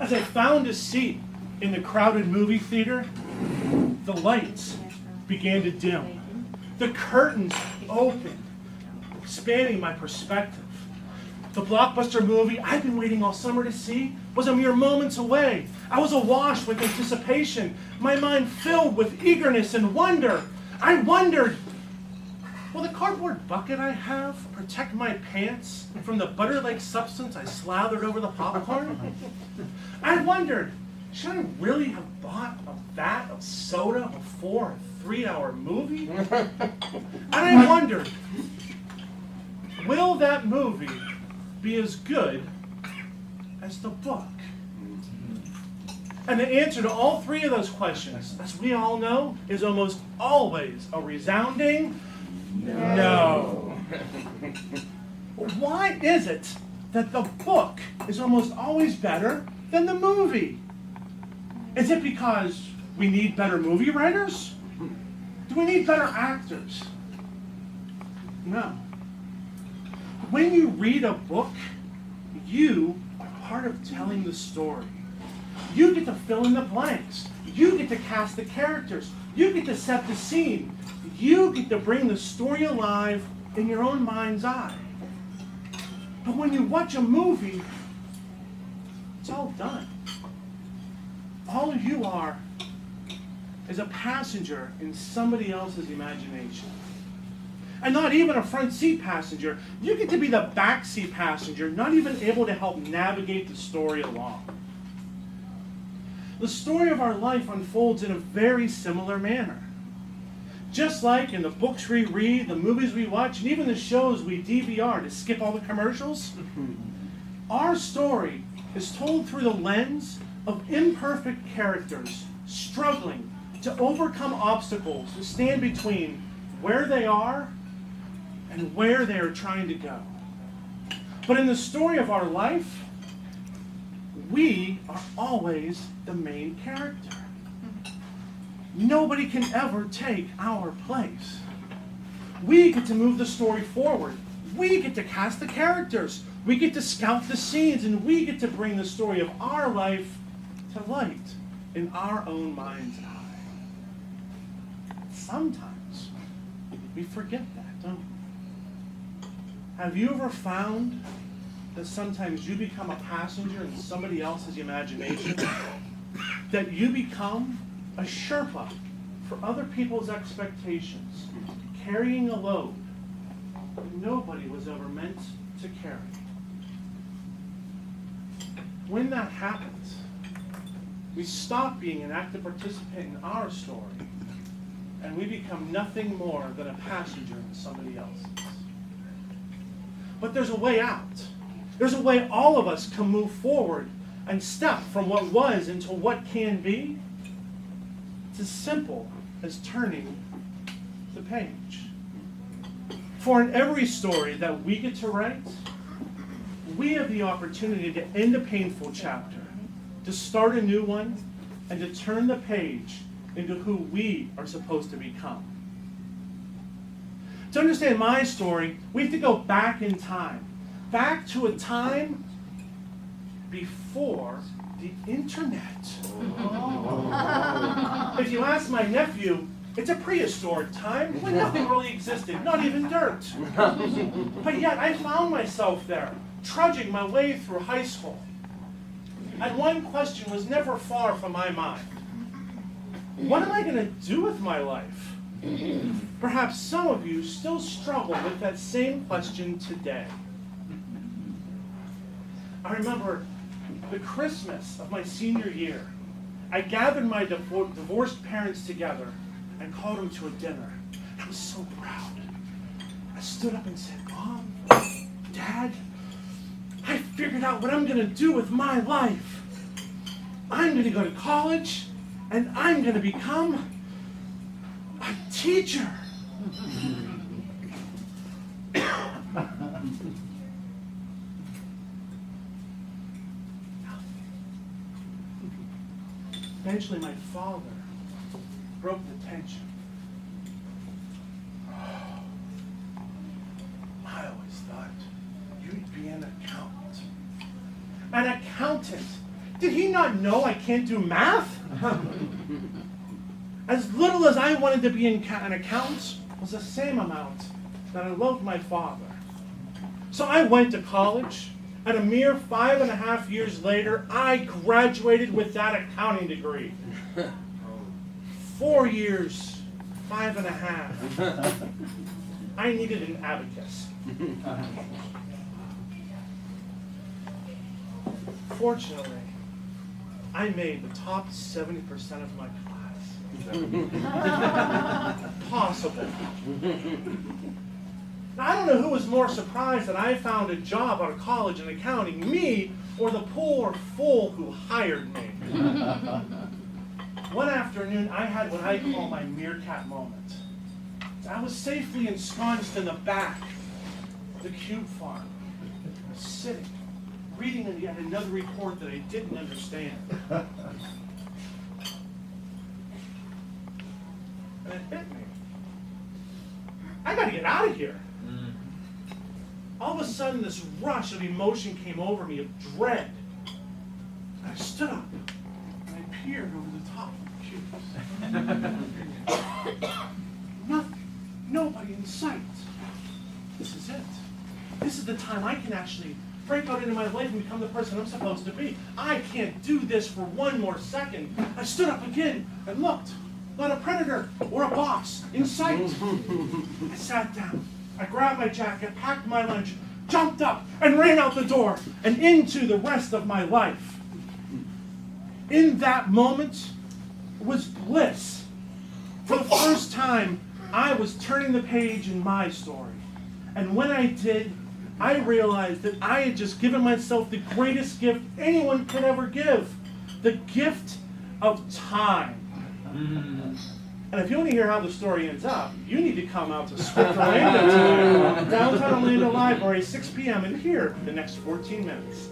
As I found a seat in the crowded movie theater, the lights began to dim. The curtains opened, expanding my perspective. The blockbuster movie I'd been waiting all summer to see was a mere moments away. I was awash with anticipation, my mind filled with eagerness and wonder. I wondered, will the cardboard bucket I have protect my pants from the butter-like substance I slathered over the popcorn? I wondered, should I really have bought a vat of soda before a 3-hour movie? And I wondered, will that movie be as good as the book? And the answer to all three of those questions, as we all know, is almost always a resounding no. Why is it that the book is almost always better than the movie? Is it because we need better movie writers? Do we need better actors? No. When you read a book, you are part of telling the story. You get to fill in the blanks. You get to cast the characters. You get to set the scene. You get to bring the story alive in your own mind's eye. But when you watch a movie, it's all done. All you are is a passenger in somebody else's imagination. And not even a front seat passenger. You get to be the back seat passenger, not even able to help navigate the story along. The story of our life unfolds in a very similar manner. Just like in the books we read, the movies we watch, and even the shows we DVR to skip all the commercials, our story is told through the lens of imperfect characters struggling to overcome obstacles to stand between where they are and where they are trying to go. But in the story of our life, we are always the main character. Nobody can ever take our place. We get to move the story forward. We get to cast the characters. We get to scout the scenes, and we get to bring the story of our life to light in our own mind's eye. Sometimes we forget that, don't we? Have you ever found that sometimes you become a passenger in somebody else's imagination? That you become a Sherpa for other people's expectations, carrying a load that nobody was ever meant to carry. When that happens, we stop being an active participant in our story, and we become nothing more than a passenger in somebody else's. But there's a way out. There's a way all of us can move forward and step from what was into what can be. It's as simple as turning the page. For in every story that we get to write, we have the opportunity to end a painful chapter, to start a new one, and to turn the page into who we are supposed to become. To understand my story, we have to go back in time. Back to a time before the internet. If you ask my nephew, it's a prehistoric time when nothing really existed, not even dirt. But yet I found myself there, trudging my way through high school. And one question was never far from my mind. What am I going to do with my life? Perhaps some of you still struggle with that same question today. I remember the Christmas of my senior year. I gathered my divorced parents together and called them to a dinner. I was so proud. I stood up and said, Mom, Dad, I figured out what I'm going to do with my life. I'm going to go to college, and I'm going to become a teacher. Eventually, my father broke the tension. I always thought you'd be an accountant. An accountant, Did he not know I can't do math? As little as I wanted to be an accountant was the same amount that I loved my father. So I went to college, and a mere 5.5 years later, I graduated with that accounting degree. 4 years, 5.5. I needed an abacus. Fortunately, I made the top 70% of my class. Possible. Now, I don't know who was more surprised that I found a job out of college in accounting, me or the poor fool who hired me. One afternoon, I had what I call my meerkat moment. I was safely ensconced in the back of the cube farm, sitting, reading yet another report that I didn't understand. And it hit me. I gotta get out of here. All of a sudden, this rush of emotion came over me, of dread. I stood up, and I peered over the top of the cubes. Nothing. Nobody in sight. This is it. This is the time I can actually break out into my life and become the person I'm supposed to be. I can't do this for one more second. I stood up again and looked. Not a predator or a boss in sight. I sat down. I grabbed my jacket, packed my lunch, jumped up, and ran out the door and into the rest of my life. In that moment was bliss. For the first time, I was turning the page in my story. And when I did, I realized that I had just given myself the greatest gift anyone could ever give. The gift of time. And if you want to hear how the story ends up, you need to come out to Swift Orlando tonight, downtown Orlando Library, 6 p.m. and hear the next 14 minutes.